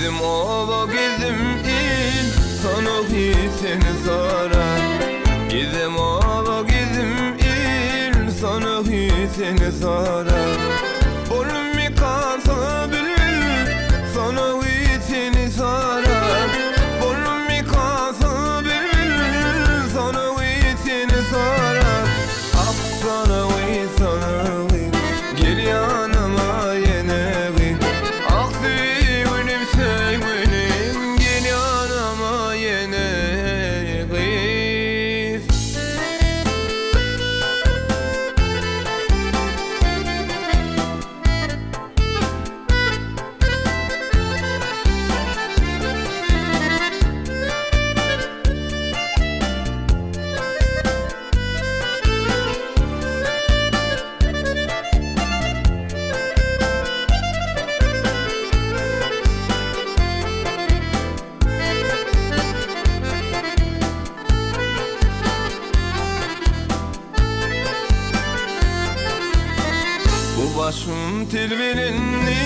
Gizim ova gizim il, sana seni sorar. Gizim ova gizim il, sana seni sorar. Oğlum mi kalsa bil, sana seni sorar. Oğlum mi kalsa bil, sana seni sorar. Ah sana gel yanıma yine gel. Ah sevgilim sevgilim, gel yanıma yine gel. Bu başım tilbilinni,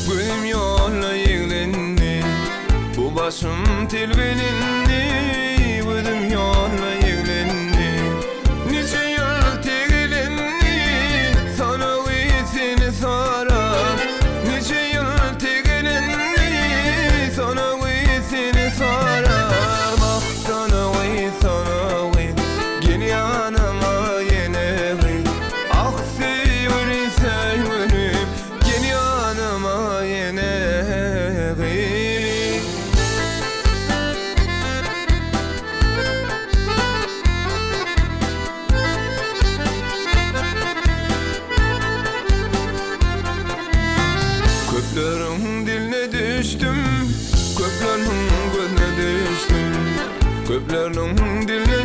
gülüm yolla yığlinni. Bu başım tilbilinni, gülüm yolla yığlinni. Nice yıl tegilinni, sana seni sorar. Nice yıl tegilinni, sana seni sorar. Bak sana gel yanıma yine gel. Ah sevgilim sevgilim, gel yanıma yine gel. Köplerin diline düştüm, köplerin gözüne düştüm. Köplerin diline